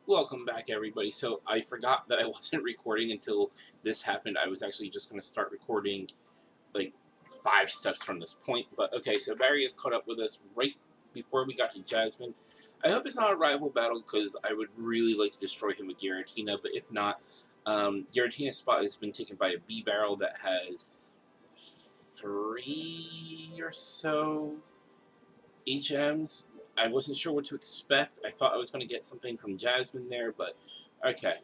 Welcome back, everybody. So I forgot that I wasn't recording until this happened. I was actually just going to start recording like 5 steps from this point. But okay, so Barry has caught up with us right before we got to Jasmine. I hope it's not a rival battle because I would really like to destroy him with Giratina. But if not, Giratina's spot has been taken by a B barrel that has 3 or so HMs. I wasn't sure what to expect. I thought I was going to get something from Jasmine there, but okay.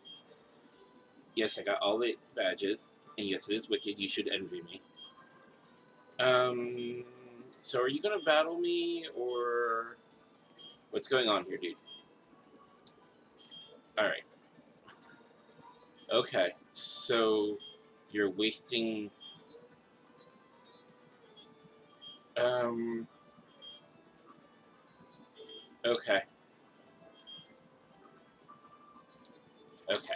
Yes, I got all the badges, and yes, it is wicked. You should envy me. Um, so are you going to battle me, or what's going on here, dude? Alright. Okay, so you're wasting... okay. Okay.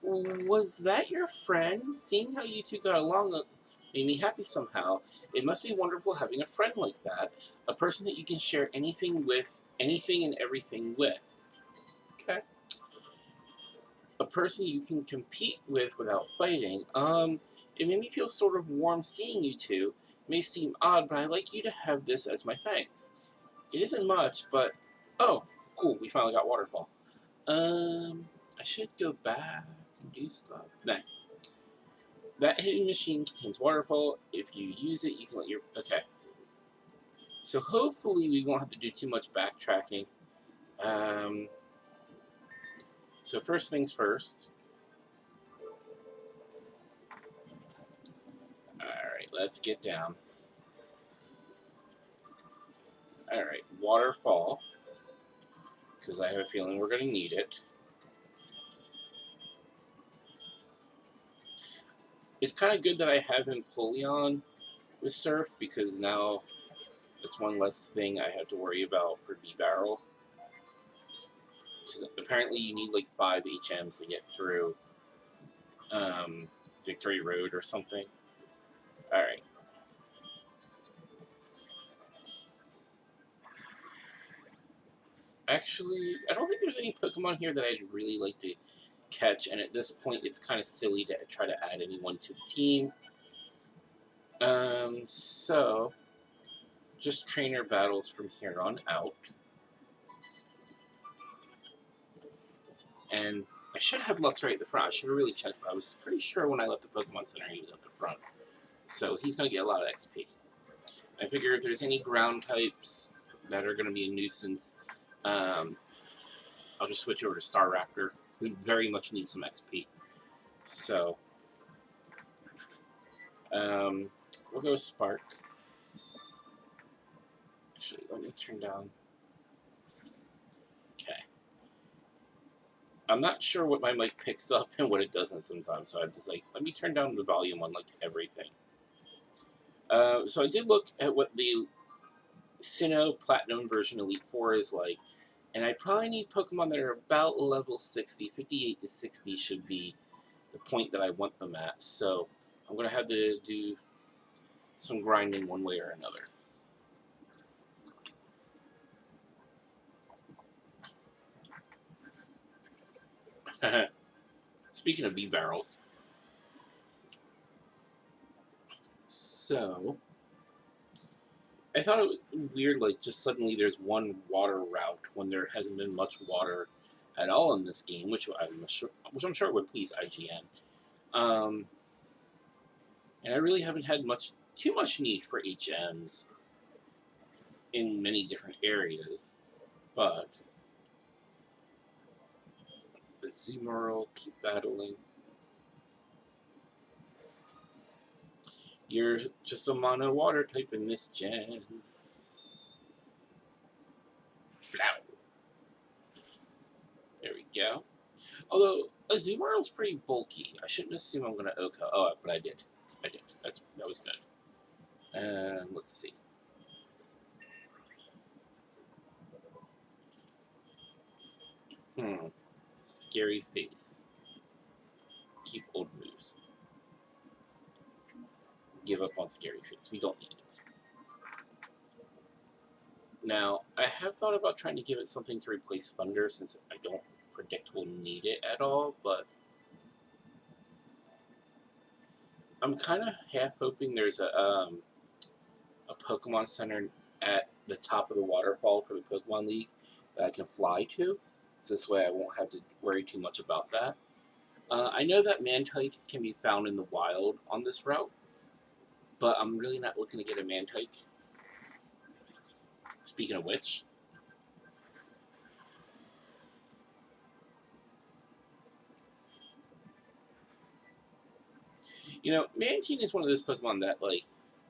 Was that your friend? Seeing how you two got along made me happy somehow. It must be wonderful having a friend like that. A person that you can share anything with, anything and everything with. Okay. A person you can compete with without fighting. It made me feel sort of warm seeing you two. It may seem odd, but I'd like you to have this as my thanks. It isn't much, but... oh, cool, we finally got Waterfall. I should go back and do stuff. Nah. That hidden machine contains Waterfall. If you use it, you can let your... okay. So hopefully we won't have to do too much backtracking. So first things first. Alright, let's get down. Alright, Waterfall. Because I have a feeling we're going to need it. It's kind of good that I have Empoleon with Surf, because now it's one less thing I have to worry about for B-Barrel. Because apparently you need like 5 HMs to get through Victory Road or something. Alright. Actually, I don't think there's any Pokemon here that I'd really like to catch, and at this point it's kind of silly to try to add anyone to the team. So just trainer battles from here on out. And I should have Lux right at the front. I should have really checked, but I was pretty sure when I left the Pokemon Center he was at the front. So he's going to get a lot of XP. I figure if there's any ground types that are going to be a nuisance, I'll just switch over to Staraptor, who very much needs some XP. So, we'll go with Spark. Actually, let me turn down... okay. I'm not sure what my mic picks up and what it doesn't sometimes, so I'm just like, let me turn down the volume on like everything. So I did look at what the Sinnoh Platinum version Elite Four is like, and I probably need Pokemon that are about level 60. 58 to 60 should be the point that I want them at, so I'm going to have to do some grinding one way or another. Speaking of B-Barrels, so I thought it was weird, like, just suddenly there's one water route when there hasn't been much water at all in this game, which I'm sure would please IGN. And I really haven't had too much need for HMs in many different areas, but Azumarill, keep battling. You're just a mono water type in this gen. Blow. There we go. Although Azumarill's pretty bulky. I shouldn't assume I'm gonna Oko. Oh, but I did. That was good. Let's see. Scary face. Keep old moves. Give up on scary face. We don't need it. Now, I have thought about trying to give it something to replace Thunder since I don't predict we'll need it at all, but I'm kind of half hoping there's a Pokemon Center at the top of the waterfall for the Pokemon League that I can fly to. So this way I won't have to worry too much about that. I know that Mantike can be found in the wild on this route, but I'm really not looking to get a Mantike. Speaking of which, you know, Mantine is one of those Pokemon that, like,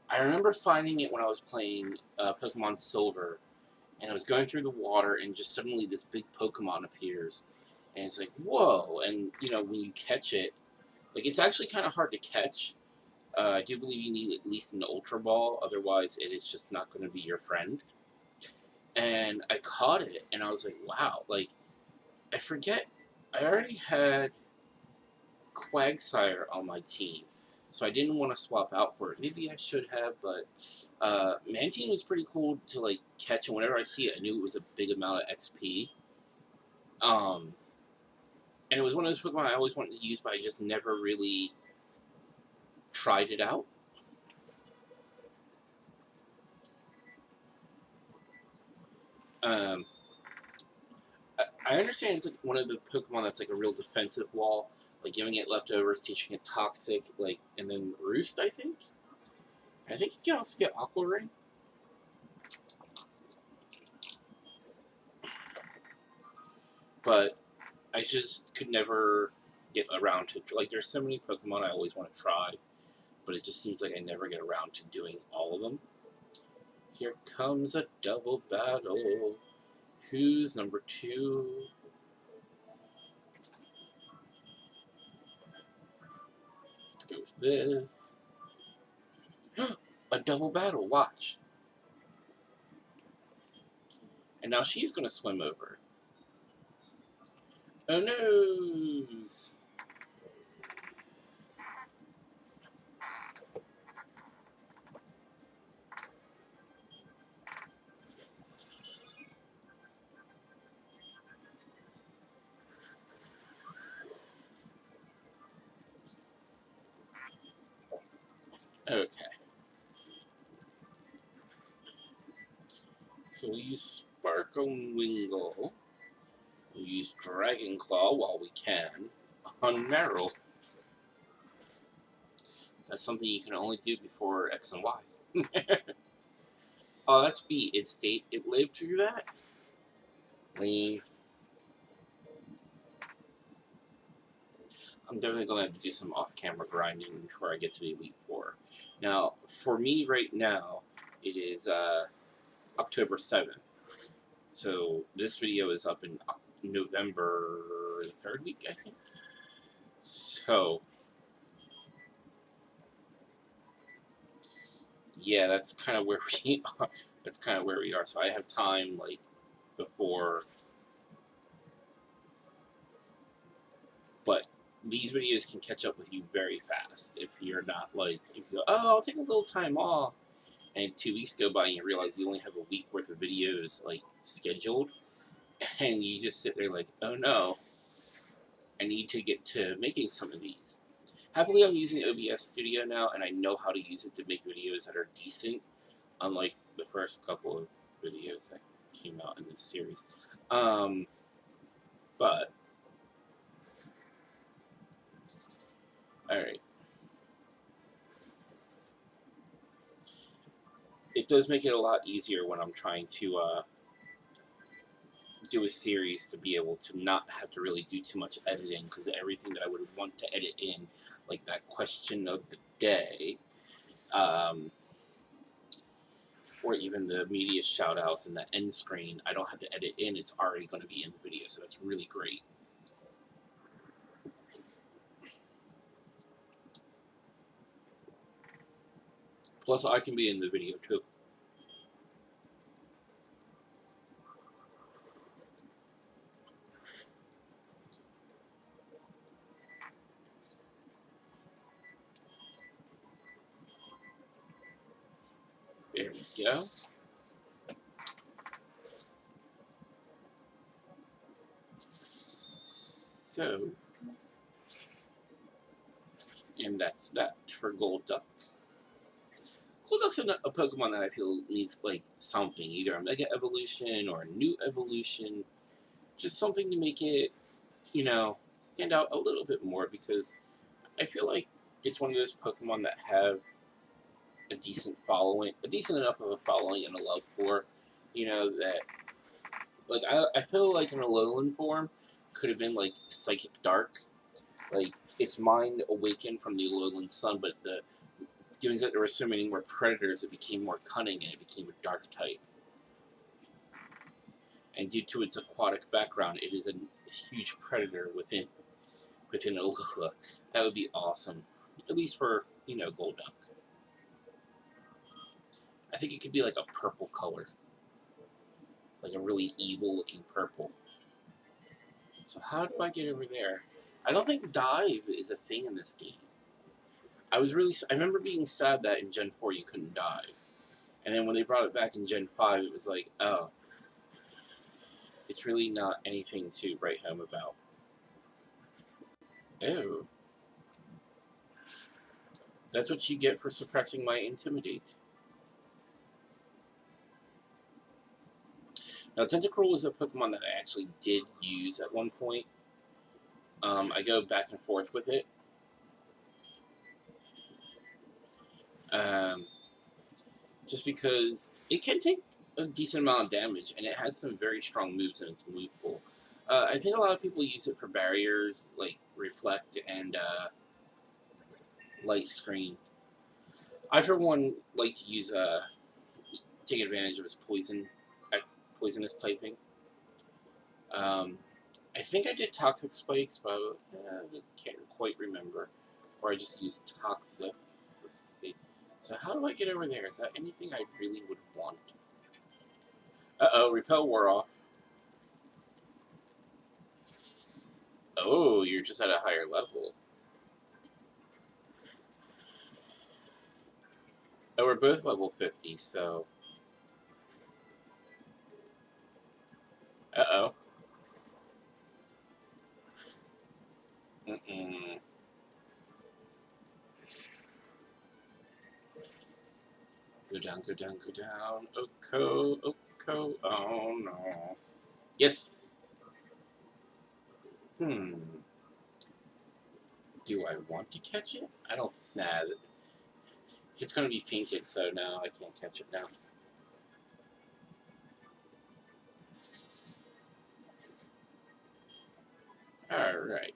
I remember finding it when I was playing Pokemon Silver, and I was going through the water, and just suddenly this big Pokemon appears, and it's like, whoa! And you know, when you catch it, like, it's actually kind of hard to catch. I do believe you need at least an Ultra Ball, otherwise it is just not going to be your friend. And I caught it, and I was like, wow! Like, I forget, I already had Quagsire on my team, so I didn't want to swap out for it. Maybe I should have, but Mantine was pretty cool to like catch, and whenever I see it, I knew it was a big amount of XP. Um, and it was one of those Pokemon I always wanted to use, but I just never really tried it out. Um, I understand it's like one of the Pokemon that's like a real defensive wall, like giving it leftovers, teaching it Toxic, like, and then Roost. I think you can also get Aqua Ring. But I just could never get around to, like, there's so many Pokemon I always want to try, but it just seems like I never get around to doing all of them. Here comes a double battle. Who's number 2? Let's go with this. A double battle, watch. And now she's going to swim over. Oh no! Okay. So we use Sparkle Wingle. We use Dragon Claw while we can on Meryl. That's something you can only do before X and Y. Oh, that's B. It lived through that? Lame. I'm definitely going to have to do some off-camera grinding before I get to the Elite Four. Now, for me right now, it is October 7th. So this video is up in November 3rd week, I think. So, yeah, that's kind of where we are. That's kind of where we are. So I have time, like, before. But these videos can catch up with you very fast if you're not, like, if you go, oh, I'll take a little time off, and 2 weeks go by and you realize you only have a week worth of videos, like, scheduled, and you just sit there like, oh no, I need to get to making some of these. Happily, I'm using OBS Studio now, and I know how to use it to make videos that are decent, unlike the first couple of videos that came out in this series. But, alright. It does make it a lot easier when I'm trying to do a series to be able to not have to really do too much editing, because everything that I would want to edit in, like that question of the day, or even the media shoutouts and the end screen, I don't have to edit in, it's already going to be in the video, so that's really great. Plus, I can be in the video too. There we go. So, and that's that for Golduck. Golduck's a Pokemon that I feel needs like something, either a Mega Evolution or a new evolution, just something to make it, stand out a little bit more, because I feel like it's one of those Pokemon that have a decent following, a decent enough of a following and a love for, that, like, I feel like in a Alolan form could have been like Psychic Dark, like its mind awakened from the Alolan sun, but given that there were so many more predators, it became more cunning and it became a dark type. And due to its aquatic background, it is a huge predator within Alola. That would be awesome, at least for Golduck. I think it could be like a purple color, like a really evil-looking purple. So how do I get over there? I don't think dive is a thing in this game. I remember being sad that in Gen 4 you couldn't dive. And then when they brought it back in Gen 5, it was like, oh, it's really not anything to write home about. Oh. That's what you get for suppressing my Intimidate. Now, Tentacruel was a Pokemon that I actually did use at one point. I go back and forth with it. Just because it can take a decent amount of damage, and it has some very strong moves in its move pool. I think a lot of people use it for barriers, like Reflect and Light Screen. I, for one, like to use take advantage of his poisonous typing. I think I did Toxic Spikes, but I can't quite remember. Or I just used Toxic. Let's see. So how do I get over there? Is that anything I really would want? Uh-oh, Repel wore off. Oh, you're just at a higher level. Oh, we're both level 50, so... Uh-oh. Mm-mm. Go down, go down, go down. Oko. Oh, no. Yes! Do I want to catch it? I don't... Nah. It's going to be fainted, so no, I can't catch it now. Alright.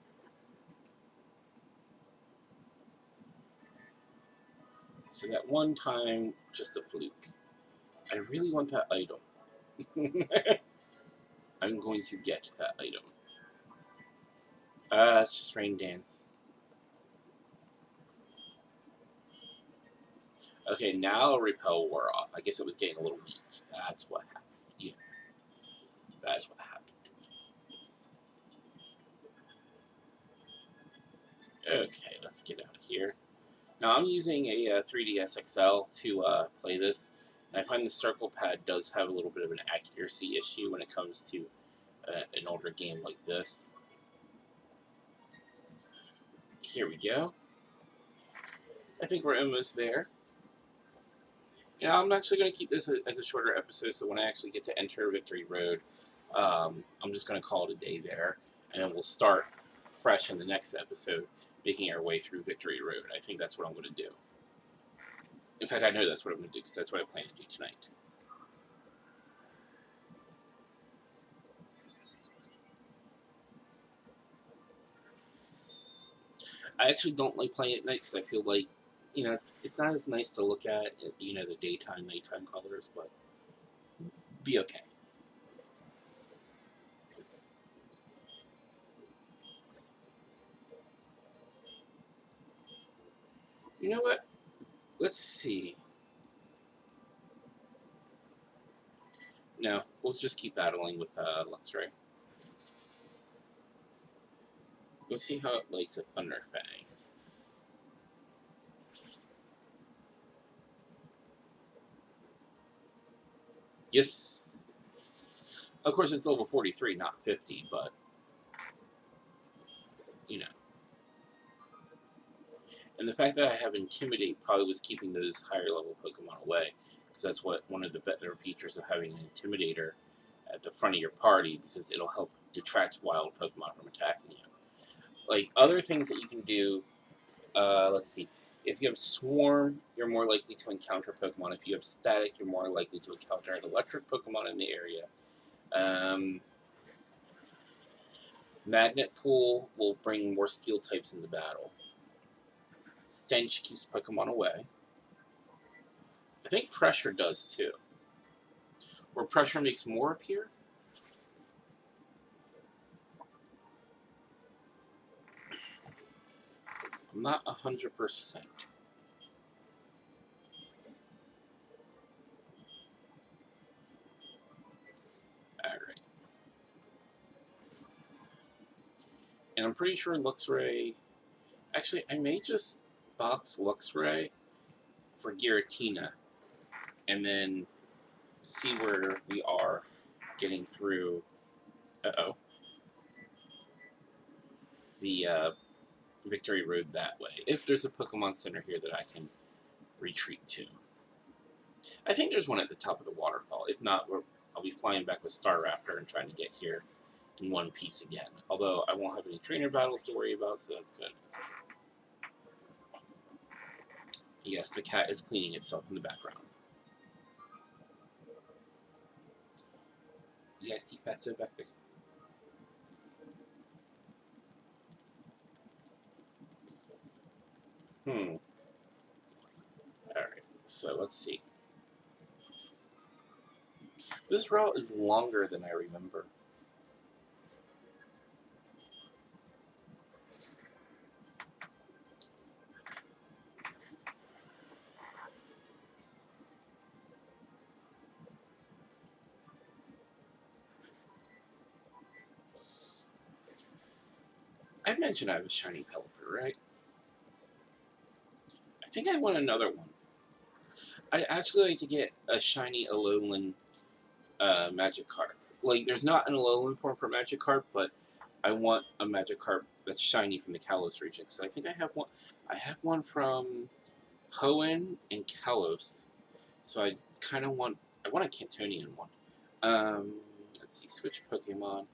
So that one time, just a fluke. I really want that item. I'm going to get that item. It's just Rain Dance. Okay, now Repel wore off. I guess it was getting a little weak. That's what happened. Yeah. That's what happened. Okay, let's get out of here. Now, I'm using a 3DS XL to play this. And I find the circle pad does have a little bit of an accuracy issue when it comes to an older game like this. Here we go. I think we're almost there. I'm actually going to keep this as a shorter episode, so when I actually get to enter Victory Road, I'm just going to call it a day there, and then we'll start fresh in the next episode, making our way through Victory Road. I think that's what I'm going to do. In fact, I know that's what I'm going to do, because that's what I plan to do tonight. I actually don't like playing at night, because I feel like, it's not as nice to look at, the daytime, nighttime colors, but be okay. You know what? Let's see. No, we'll just keep battling with Luxray. Let's see how it likes a Thunder Fang. Yes! Of course, it's level 43, not 50, but... you know. And the fact that I have Intimidate probably was keeping those higher level Pokemon away, because that's one of the better features of having an Intimidator at the front of your party, because it'll help detract wild Pokemon from attacking you. Like, other things that you can do, let's see. If you have Swarm, you're more likely to encounter Pokemon. If you have Static, you're more likely to encounter an electric Pokemon in the area. Magnet Pool will bring more Steel types into battle. Stench keeps Pokemon away. I think Pressure does too. Or Pressure makes more appear? I'm not 100%. Alright. And I'm pretty sure Luxray... Actually, I may just box Luxray for Giratina, and then see where we are getting through... Uh-oh. The Victory Road that way. If there's a Pokemon Center here that I can retreat to. I think there's one at the top of the waterfall. If not, I'll be flying back with Staraptor and trying to get here in one piece again. Although I won't have any trainer battles to worry about, so that's good. Yes, the cat is cleaning itself in the background. You guys see Fatso back there? Alright, so let's see. This route is longer than I remember. I mentioned I have a shiny Pelipper, right? I think I want another one. I'd actually like to get a shiny Alolan Magikarp. Like, there's not an Alolan form for Magikarp, but I want a Magikarp that's shiny from the Kalos region. Because I think I have one. I have one from Hoenn and Kalos. So I kind of want. I want a Cantonian one. Let's see. Switch Pokemon.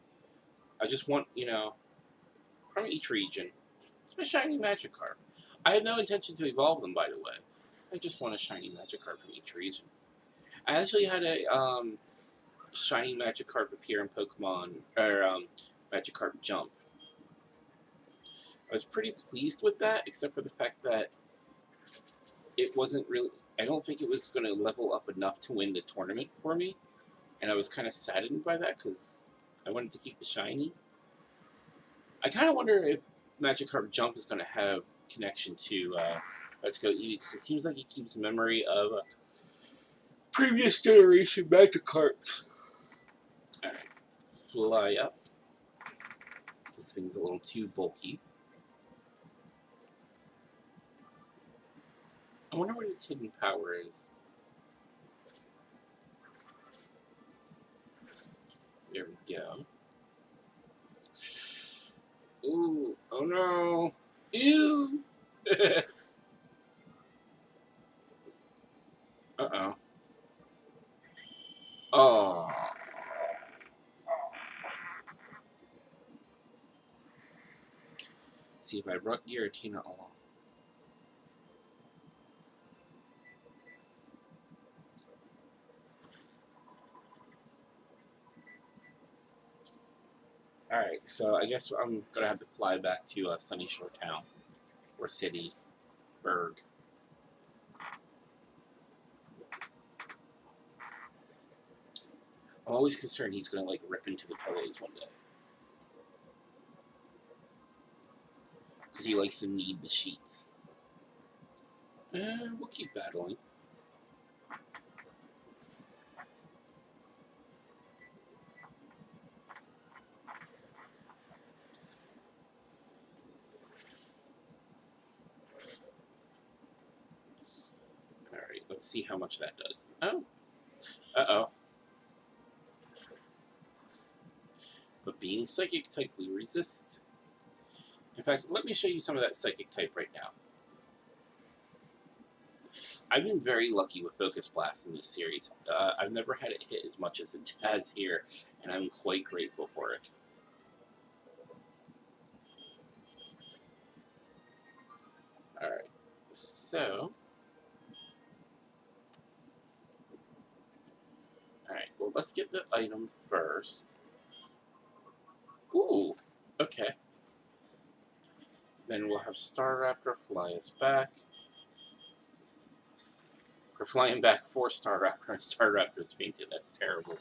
I just want, from each region, a shiny Magikarp. I had no intention to evolve them, by the way. I just want a shiny Magikarp from each region. I actually had a shiny Magikarp appear in Pokemon, or Magikarp Jump. I was pretty pleased with that, except for the fact that it wasn't really... I don't think it was going to level up enough to win the tournament for me, and I was kind of saddened by that, because I wanted to keep the shiny. I kind of wonder if Magikarp Jump is going to have connection to Let's Go Eevee, because it seems like it keeps memory of previous generation Magikarps. Alright, fly up. This thing's a little too bulky. I wonder what its hidden power is. There we go. Ooh, oh no. Ew! Uh-oh. Oh. Let's see if I brought Giratina along. Alright, so I guess I'm gonna have to fly back to Sunyshore Town. Or City. Burg. I'm always concerned he's gonna, like, rip into the pillows one day. Because he likes to knead the sheets. We'll keep battling. Alright, let's see how much that does. Oh. Uh-oh. But being Psychic type, we resist. In fact, let me show you some of that psychic type right now. I've been very lucky with Focus Blast in this series. I've never had it hit as much as it has here, and I'm quite grateful for it. Alright, so... Alright, well, let's get the item first. Ooh, okay. Then we'll have Staraptor fly us back. We're flying back for Staraptor, and Staraptor's fainted. That's terrible.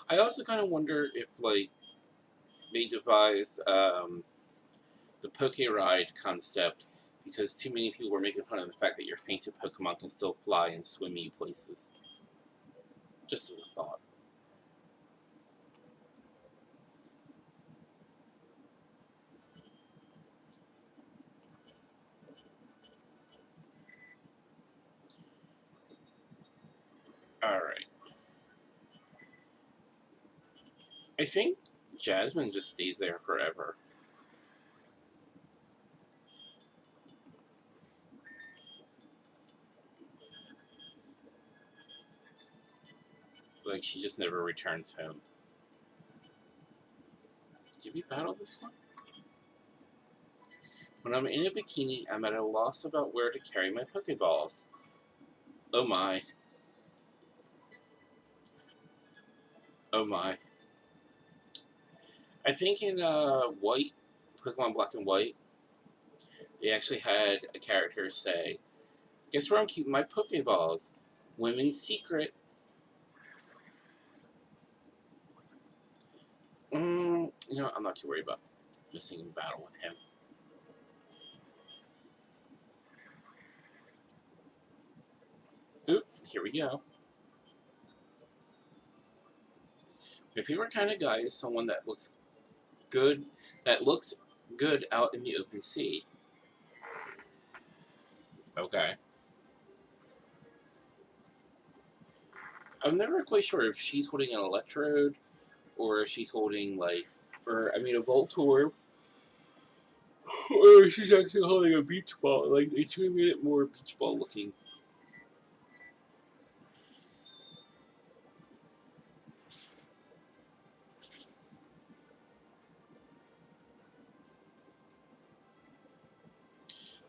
I also kind of wonder if, like, they devised the Poke Ride concept because too many people were making fun of the fact that your fainted Pokemon can still fly and swim you places. Just as a thought. Alright. I think Jasmine just stays there forever. Like, she just never returns home. Did we battle this one? When I'm in a bikini, I'm at a loss about where to carry my Pokeballs. Oh my. Oh my. I think in White, Pokemon Black and White, they actually had a character say, "Guess where I'm keeping my Pokeballs? Women's secret." You know, I'm not too worried about missing in battle with him. Oop, here we go. My favorite kind of guy is someone that looks good, out in the open sea. Okay. I'm never quite sure if she's holding an Electrode or if she's holding, like, a Voltorb, or she's actually holding a beach ball. Like, they should have made it more beach ball looking.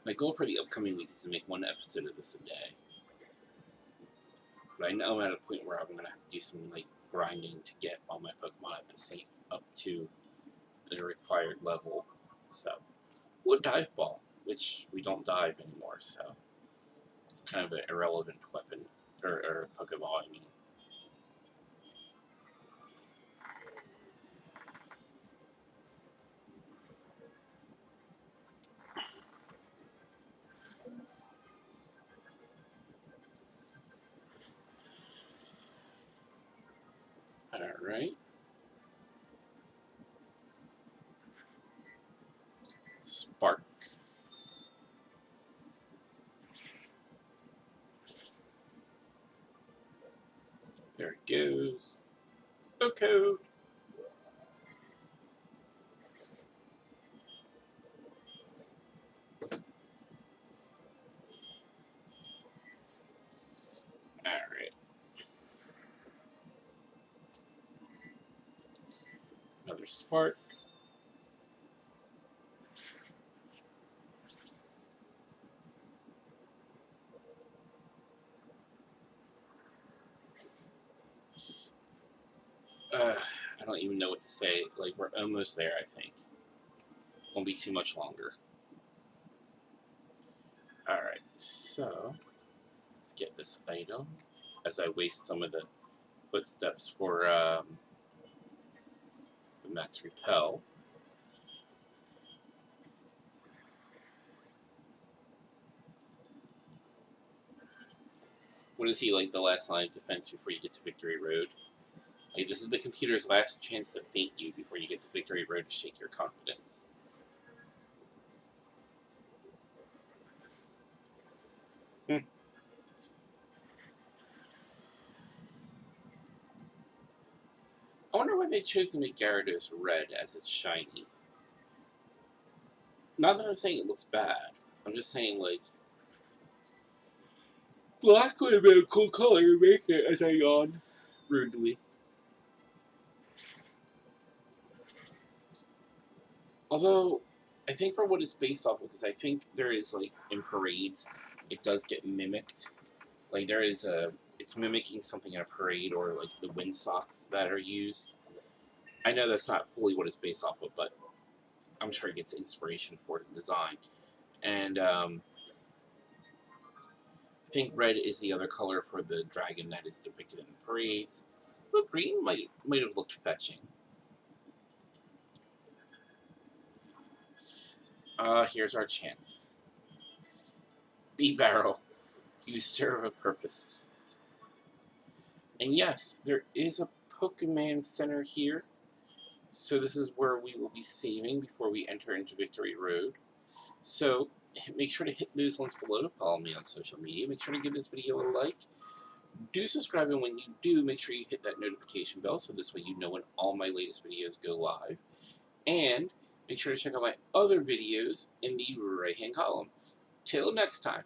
My goal for the upcoming week is to make one episode of this a day. But I know I'm at a point where I'm going to have to do some, like, grinding to get all my Pokemon up to the required level. So, would Dive Ball, which we don't dive anymore, so it's kind of an irrelevant weapon, or Pokeball, I mean. Alright. Spark. There it goes. Okay. Alright. Another Spark. I don't even know what to say. Like, we're almost there, I think. Won't be too much longer. Alright, so let's get this item as I waste some of the footsteps for the Max Repel. What is he, like, the last line of defense before you get to Victory Road? Like, this is the computer's last chance to faint you before you get to Victory Road to shake your confidence. they chose to make Gyarados red as it's shiny. Not that I'm saying it looks bad. I'm just saying, like, black would have been a cool color to make it, as I yawn rudely. Although, I think for what it's based off of, because I think there is, like, in parades, it does get mimicked. Like, there is a, it's mimicking something in a parade, or, like, the wind socks that are used. I know that's not fully what it's based off of, but I'm sure it gets inspiration for the design. And, I think red is the other color for the dragon that is depicted in the parades. But green might have looked fetching. Here's our chance. B-Barrel, you serve a purpose. And yes, there is a Pokemon Center here. So this is where we will be saving before we enter into Victory Road. So make sure to hit those links below to follow me on social media. Make sure to give this video a like. Do subscribe, and when you do, make sure you hit that notification bell so this way you know when all my latest videos go live. And make sure to check out my other videos in the right-hand column. Till next time.